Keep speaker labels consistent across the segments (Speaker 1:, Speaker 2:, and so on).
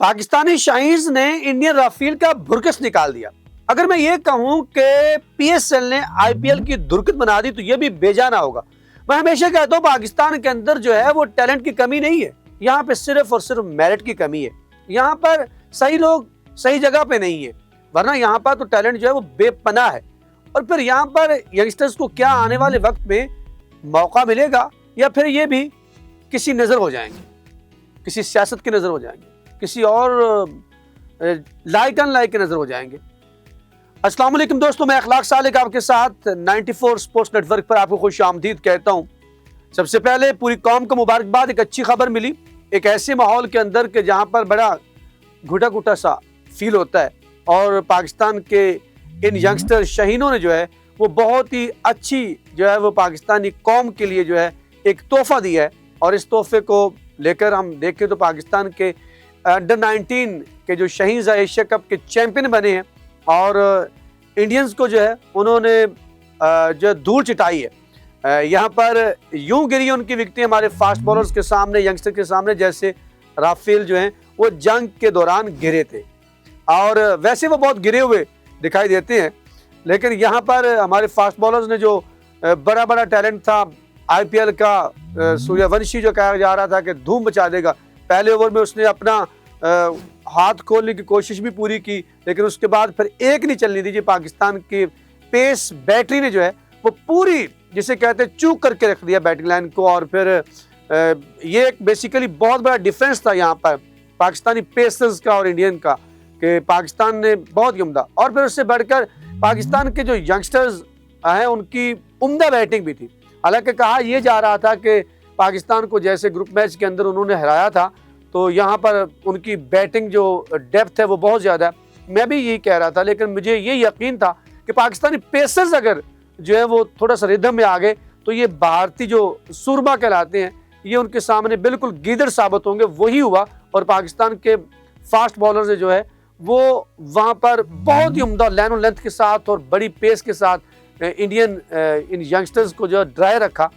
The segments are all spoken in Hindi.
Speaker 1: पाकिस्तानी शाहीन्स ने इंडियन राफेल का भुरकस निकाल दिया। अगर मैं ये कहूं कि पीएसएल ने आईपीएल की दुर्गत बना दी तो ये भी बेजाना होगा। मैं हमेशा कहता हूं पाकिस्तान के अंदर जो है वो टैलेंट की कमी नहीं है, यहाँ पे सिर्फ और सिर्फ मेरिट की कमी है। यहाँ पर सही लोग सही जगह पे नहीं है, वरना यहाँ पर तो टैलेंट जो है वो बेपनाह है। और फिर यहाँ पर यंगस्टर्स को क्या आने वाले वक्त में मौका मिलेगा या फिर ये भी किसी नजर हो जाएंगे, किसी सियासत की नजर हो जाएंगे, किसी और लाइक अनलाइक की नजर हो जाएंगे। अस्सलाम वालेकुम दोस्तों, मैं अखलाक सालिक आपके साथ 94 स्पोर्ट्स नेटवर्क पर आपको खुश आमदीद कहता हूं। सबसे पहले पूरी कौम को मुबारकबाद। एक अच्छी खबर मिली एक ऐसे माहौल के अंदर के जहां पर बड़ा घुटा घुटा सा फील होता है, और पाकिस्तान के इन यंगस्टर शहीनों ने जो है वो बहुत ही अच्छी जो है वो पाकिस्तानी कौम के लिए जो है एक तोहफा दिया है। और इस तोहफे को लेकर हम देखें तो पाकिस्तान के अंडर 19 के जो शहीन एशिया कप के चैंपियन बने हैं, और इंडियंस को जो है उन्होंने जो धूल चिटाई है। यहाँ पर यूं गिरी उनकी विकेटें हमारे फास्ट बॉलर्स के सामने, यंगस्टर के सामने, जैसे राफेल जो हैं वो जंग के दौरान गिरे थे। और वैसे वो बहुत गिरे हुए दिखाई देते हैं, लेकिन यहाँ पर हमारे फास्ट बॉलर्स ने जो बड़ा बड़ा टैलेंट था आईपीएल का, सूर्यवंशी जो कहा जा रहा था कि धूम मचा देगा, पहले ओवर में उसने अपना हाथ खोलने की कोशिश भी पूरी की, लेकिन उसके बाद फिर एक नहीं चलनी दीजिए। पाकिस्तान की पेस बैटरी ने जो है वो पूरी, जिसे कहते हैं, चूक करके रख दिया बैटिंग लाइन को। और फिर ये एक बेसिकली बहुत बड़ा डिफरेंस था यहाँ पर पाकिस्तानी पेसर्स का और इंडियन का, कि पाकिस्तान ने बहुत ही उम्दा, और फिर उससे बढ़कर पाकिस्तान के जो यंगस्टर्स हैं उनकी उम्दा बैटिंग भी थी। हालांकि कहा यह जा रहा था कि पाकिस्तान को जैसे ग्रुप मैच के अंदर उन्होंने हराया था, तो यहाँ पर उनकी बैटिंग जो डेप्थ है वो बहुत ज़्यादा है। मैं भी यही कह रहा था, लेकिन मुझे ये यकीन था कि पाकिस्तानी पेसर्स अगर जो है वो थोड़ा सा रिदम में आ गए तो ये भारतीय जो सुरमा कहलाते हैं ये उनके सामने बिल्कुल गीदड़ साबित होंगे। वही हुआ, और पाकिस्तान के फास्ट बॉलर से जो है वो वहाँ पर बहुत ही उम्दा लाइन लेंथ के साथ और बड़ी पेस के साथ इंडियन इन यंगस्टर्स को जो ड्राई रखा।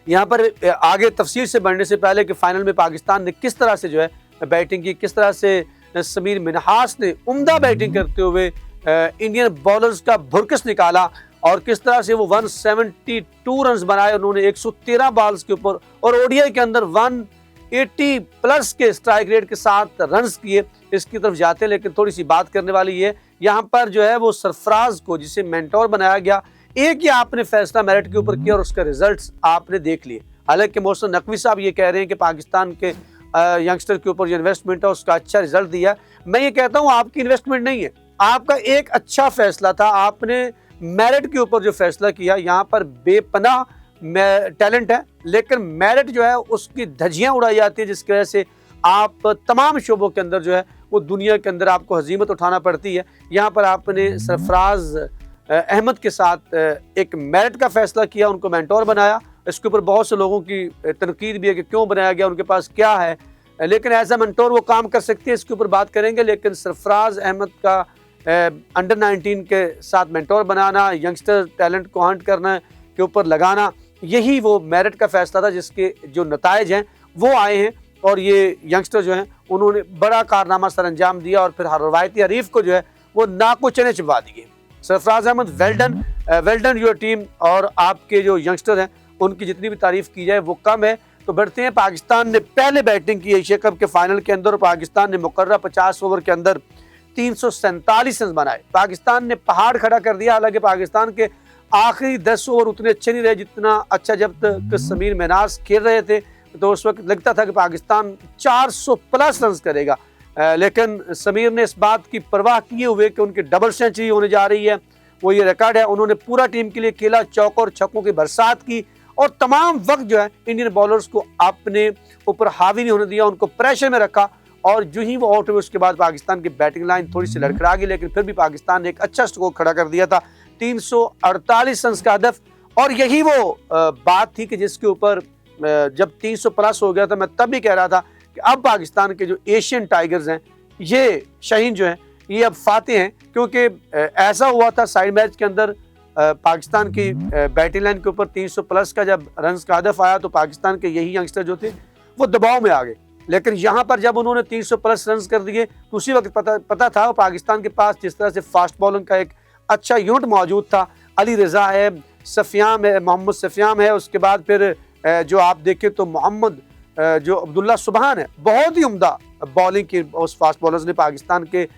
Speaker 1: यहाँ पर आगे तफसील से बढ़ने से पहले कि फाइनल में पाकिस्तान ने किस तरह से जो है बैटिंग की, किस तरह से समीर मिन्हास ने उम्दा बैटिंग करते हुए इंडियन बॉलर्स का भुरकस निकाला, और किस तरह से वो 172 रन्स बनाए उन्होंने 113 बॉल्स के ऊपर, और ओडीआई के अंदर 180 प्लस के स्ट्राइक रेट के साथ रन्स किए। इसकी तरफ जाते हैं, लेकिन थोड़ी सी बात करने वाली ये, यहाँ पर जो है वो सरफराज को जिसे मेंटोर बनाया गया, एक ही आपने फैसला मेरिट के ऊपर किया और उसका रिजल्ट्स आपने देख लिए। हालांकि मोहसिन नकवी साहब ये कह रहे हैं कि पाकिस्तान के यंगस्टर के ऊपर जो इन्वेस्टमेंट है उसका अच्छा रिजल्ट दिया। मैं ये कहता हूँ आपकी इन्वेस्टमेंट नहीं है, आपका एक अच्छा फैसला था, आपने मेरिट के ऊपर जो फैसला किया। यहाँ पर बेपनाह टैलेंट है, लेकिन मेरिट जो है उसकी धज्जियाँ उड़ाई जाती है, जिसकी वजह से आप तमाम शोबों के अंदर जो है वो दुनिया के अंदर आपको हजीमत उठाना पड़ती है। यहाँ पर आपने सरफराज अहमद के साथ एक मेरिट का फैसला किया, उनको मेंटोर बनाया। इसके ऊपर बहुत से लोगों की तनकीद भी है कि क्यों बनाया गया, उनके पास क्या है, लेकिन एज ए मेंटोर वो काम कर सकती है, इसके ऊपर बात करेंगे। लेकिन सरफराज अहमद का अंडर 19 के साथ मेंटोर बनाना, यंगस्टर टैलेंट को हंट करना के ऊपर लगाना, यही वो मेरिट का फैसला था जिसके जो नताइज हैं वो आए हैं। और ये यंगस्टर जो हैं उन्होंने बड़ा कारनामा सर अंजाम दिया, और फिर रवायती हरीफ को जो है वो नाको चने चिपा दिए। Sarfaraz Ahmed well done your team, और आपके जो यंगस्टर हैं उनकी जितनी भी तारीफ की जाए वो कम है। तो बढ़ते हैं, पाकिस्तान ने पहले बैटिंग की एशिया कप के फाइनल के अंदर, और पाकिस्तान ने मुकर्रर 50 ओवर के अंदर 347 रन बनाए। पाकिस्तान ने पहाड़ खड़ा कर दिया। हालांकि पाकिस्तान के आखिरी 10 ओवर उतने अच्छे नहीं रहे जितना अच्छा जब तक समीर मिन्हास खेल रहे थे, तो उस वक्त लगता था कि पाकिस्तान 400 प्लस रन करेगा, लेकिन समीर ने इस बात की परवाह किए हुए कि उनकी डबल सेंचुरी होने जा रही है, वो ये रिकॉर्ड है, उन्होंने पूरा टीम के लिए खेला, चौकों और छक्कों की बरसात की, और तमाम वक्त जो है इंडियन बॉलर्स को अपने ऊपर हावी नहीं होने दिया, उनको प्रेशर में रखा। और जो ही वो आउट हुए उसके बाद पाकिस्तान की बैटिंग लाइन थोड़ी सी लड़खड़ा गई, लेकिन फिर भी पाकिस्तान ने एक अच्छा स्कोर खड़ा कर दिया था, 348 रन का हदफ। और यही वो बात थी कि जिसके ऊपर जब 300 प्लस हो गया था, मैं तब भी कह रहा था कि अब पाकिस्तान के जो एशियन टाइगर्स हैं, ये शाहीन जो हैं, ये अब फाते हैं। क्योंकि ऐसा हुआ था साइड मैच के अंदर, पाकिस्तान की बैटिंग लाइन के ऊपर 300 प्लस का जब रन का हदफ आया तो पाकिस्तान के यही यंगस्टर जो थे वो दबाव में आ गए, लेकिन यहाँ पर जब उन्होंने 300 प्लस रन कर दिए तो उसी वक्त पता था पाकिस्तान के पास जिस तरह से फास्ट बॉलिंग का एक अच्छा यूनिट मौजूद था। अली रज़ा है, सफियाम है, मोहम्मद सफियाम है, उसके बाद फिर जो आप देखें तो मोहम्मद जो अब्दुल्ला सुबहान है, बहुत ही उम्दा बॉलिंग की उस फास्ट बॉलर्स ने। पाकिस्तान के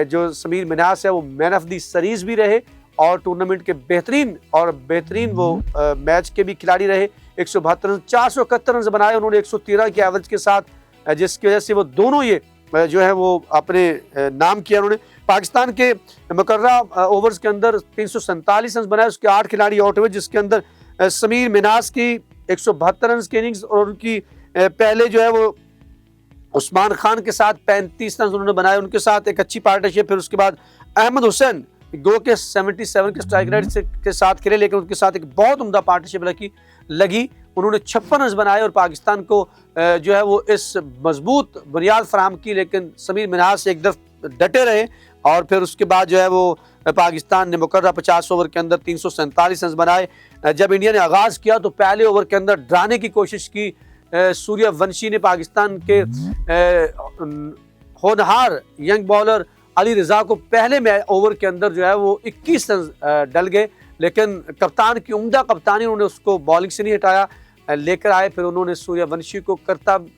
Speaker 1: जो समीर मिन्हास है वो मैन ऑफ द सीरीज भी रहे और टूर्नामेंट के बेहतरीन वो मैच के भी खिलाड़ी रहे। 172 रन, 471 रन बनाए उन्होंने 113 के एवरेज के साथ, जिसकी वजह से वो दोनों ये जो है वो अपने नाम किया उन्होंने। पाकिस्तान के मुकर्रा ओवर्स के अंदर 347 रन बनाए, उसके 8 खिलाड़ी आउट हुए, जिसके अंदर समीर मिन्हास की 172 रन की इनिंग्स और उनकी पहले जो है वो उस्मान खान के साथ 35 रन उन्होंने बनाए, उनके साथ एक अच्छी पार्टनरशिप। फिर उसके बाद अहमद हुसैन गो के 77 के स्ट्राइक रेट के साथ खेले, लेकिन उनके साथ एक बहुत उम्दा पार्टनरशिप लगी। उन्होंने 56 रन बनाए और पाकिस्तान को जो है वो इस मजबूत बुनियाद फराहम की, लेकिन समीर मिन्हास एक तरफ डटे रहे और फिर उसके बाद जो है वो पाकिस्तान ने मुकर्रा 50 ओवर के अंदर 347 रन बनाए। जब इंडिया ने आगाज़ किया तो पहले ओवर के अंदर डराने की कोशिश की। सूर्यवंशी ने पाकिस्तान के होनहार यंग बॉलर अली रज़ा को पहले ओवर के अंदर जो है वो 21 रन डल गए, लेकिन कप्तान की उम्दा कप्तानी उन्होंने उसको बॉलिंग से नहीं हटाया, लेकर आए। फिर उन्होंने सूर्यवंशी को करतब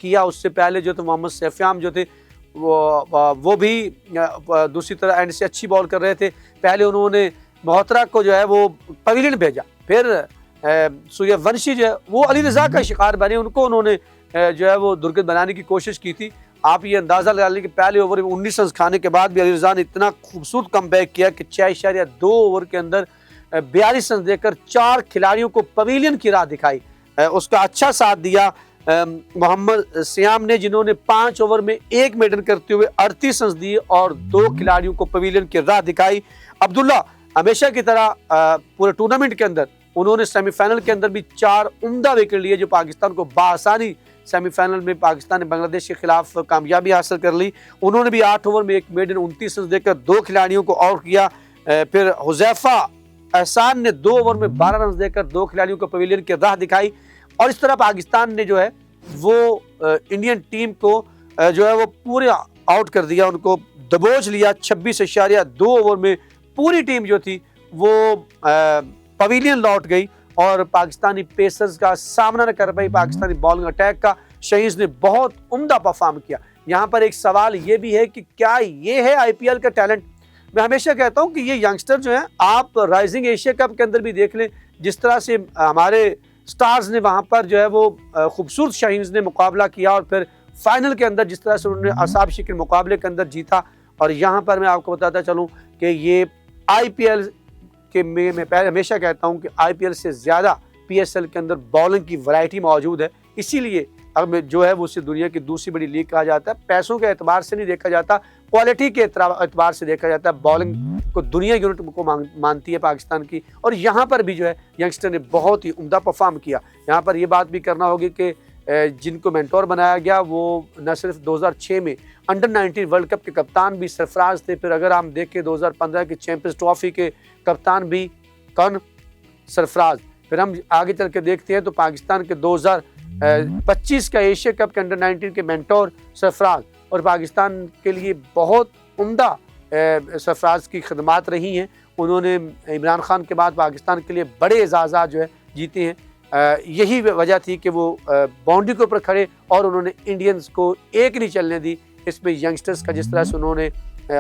Speaker 1: किया। उससे पहले जो तो मोहम्मद सफियाम जो थे वो भी दूसरी तरह एंड से अच्छी बॉल कर रहे थे। पहले उन्होंने मोहतरा को जो है वो पवेलियन भेजा, फिर सूर्यवंशी जो है वो अली रज़ा का शिकार बने, उनको उन्होंने जो है वो दुर्गत बनाने की कोशिश की थी। आप ये अंदाज़ा लगा लें कि पहले ओवर में 19 रन खाने के बाद भी अली रज़ा ने इतना खूबसूरत कमबैक किया कि 6.2 ओवर के अंदर 42 रन देकर 4 खिलाड़ियों को पवेलियन की राह दिखाई। उसका अच्छा साथ दिया मोहम्मद सियाम ने, जिन्होंने 5 ओवर में 1 मेडन करते हुए 38 रन दिए और 2 खिलाड़ियों को पवेलियन की राह दिखाई। अब्दुल्ला हमेशा की तरह पूरे टूर्नामेंट के अंदर उन्होंने सेमीफाइनल के अंदर भी 4 उम्दा विकेट लिए, जो पाकिस्तान को बासानी सेमीफाइनल में पाकिस्तान ने बांग्लादेश के खिलाफ कामयाबी हासिल कर ली। उन्होंने भी 8 ओवर में 1 मेडन 29 रन देकर 2 खिलाड़ियों को आउट किया। फिर हुज़ैफा एहसान ने 2 ओवर में 12 रन देकर 2 खिलाड़ियों को पवेलियन की राह दिखाई। और इस तरह पाकिस्तान ने जो है वो इंडियन टीम को जो है वो पूरे आउट कर दिया, उनको दबोच लिया। 26.2 ओवर में पूरी टीम जो थी वो पवेलियन लौट गई और पाकिस्तानी पेसर्स का सामना न कर पाई पाकिस्तानी बॉलिंग अटैक का। शहीद ने बहुत उम्दा परफॉर्म किया। यहाँ पर एक सवाल ये भी है कि क्या ये है आईपीएल का टैलेंट? मैं हमेशा कहता हूँ कि ये यंगस्टर जो है, आप राइजिंग एशिया कप के अंदर भी देख लें, जिस तरह से हमारे स्टार्स ने वहाँ पर जो है वो खूबसूरत शहीद ने मुकाबला किया और फिर फाइनल के अंदर जिस तरह से उन्होंने असाब शिकन मुकाबले के अंदर जीता। और यहाँ पर मैं आपको बताता चलूँ कि ये आईपीएल के मैं पहले हमेशा कहता हूँ कि आईपीएल से ज़्यादा पीएसएल के अंदर बॉलिंग की वैरायटी मौजूद है, इसीलिए अब जो है वो उसे दुनिया की दूसरी बड़ी लीग कहा जाता है। पैसों के एतबार से नहीं देखा जाता, क्वालिटी के एतबार से देखा जाता है। बॉलिंग को दुनिया यूनिट को मानती है पाकिस्तान की, और यहाँ पर भी जो है यंगस्टर ने बहुत ही उम्दा परफॉर्म किया। यहाँ पर ये बात भी करना होगी कि जिनको मेंटोर बनाया गया वो न सिर्फ 2006 में अंडर-19 वर्ल्ड कप के कप्तान भी सरफराज थे, फिर अगर हम देखें 2015 के चैंपियंस ट्रॉफी के कप्तान भी कौन, सरफराज। फिर हम आगे चल के देखते हैं तो पाकिस्तान के 2025 का एशिया कप के अंडर-19 के मेंटोर सरफराज, और पाकिस्तान के लिए बहुत उम्दा सरफराज की खदमात रही हैं। उन्होंने इमरान खान के बाद पाकिस्तान के लिए बड़े एजाज़ात जो है जीते हैं। यही वजह थी कि वो बाउंड्री के ऊपर खड़े और उन्होंने इंडियंस को एक नहीं चलने दी। इसमें यंगस्टर्स का जिस तरह से उन्होंने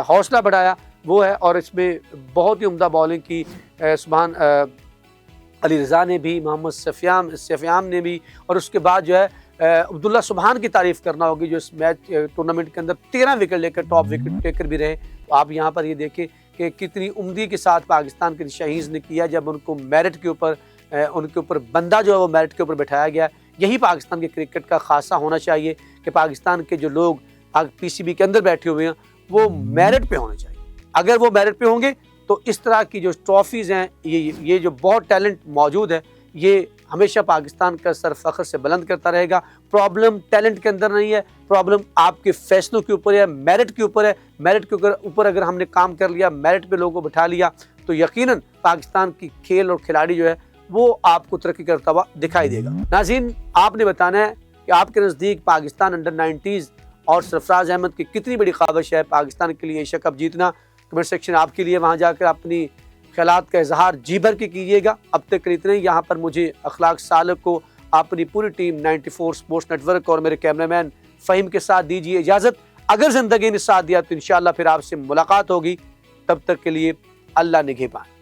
Speaker 1: हौसला बढ़ाया वो है, और इसमें बहुत ही उम्दा बॉलिंग की सुभान अली रज़ा ने भी, मोहम्मद सफियाम ने भी, और उसके बाद जो है अब्दुल्ला सुबहान की तारीफ़ करना होगी जो इस मैच टूर्नामेंट के अंदर 13 विकेट लेकर टॉप विकेट टेकर भी रहे। तो आप यहाँ पर ये देखें कि कितनी उम्दी के साथ पाकिस्तान के शहीद ने किया, जब उनको मेरिट के ऊपर उनके ऊपर बंदा जो है वो मेरिट के ऊपर बैठाया गया। यही पाकिस्तान के क्रिकेट का खासा होना चाहिए कि पाकिस्तान के जो लोग पीसीबी के अंदर बैठे हुए हैं वो मेरिट पे होने चाहिए। अगर वो मेरिट पे होंगे तो इस तरह की जो ट्रॉफीज़ हैं, ये जो बहुत टैलेंट मौजूद है, ये हमेशा पाकिस्तान का सर फख्र से बुलंद करता रहेगा। प्रॉब्लम टैलेंट के अंदर नहीं है, प्रॉब्लम आपके फैसलों के ऊपर है, मेरिट के ऊपर है। मेरिट के ऊपर अगर हमने काम कर लिया, मेरिट पे लोगों को बिठा लिया, तो यकीनन पाकिस्तान की खेल और खिलाड़ी जो है वो आपको तरक्की करता हुआ दिखाई देगा। नाज़रीन, आपने बताना है कि आपके नज़दीक पाकिस्तान अंडर 90s और सरफराज अहमद की कितनी बड़ी ख्वाहिश है पाकिस्तान के लिए एशिया कप जीतना। कमेंट सेक्शन आपके लिए, वहाँ जाकर अपनी ख्यालात का इजहार जी भर के कीजिएगा। अब तक के इतने ही। यहाँ पर मुझे अखलाक सालक को, अपनी पूरी टीम 94 स्पोर्ट्स नेटवर्क और मेरे कैमरामैन फ़हीम के साथ दीजिए इजाज़त। अगर ज़िंदगी ने साथ दिया तो इंशाअल्लाह फिर आपसे मुलाकात होगी। तब तक के लिए अल्लाह निगहबान।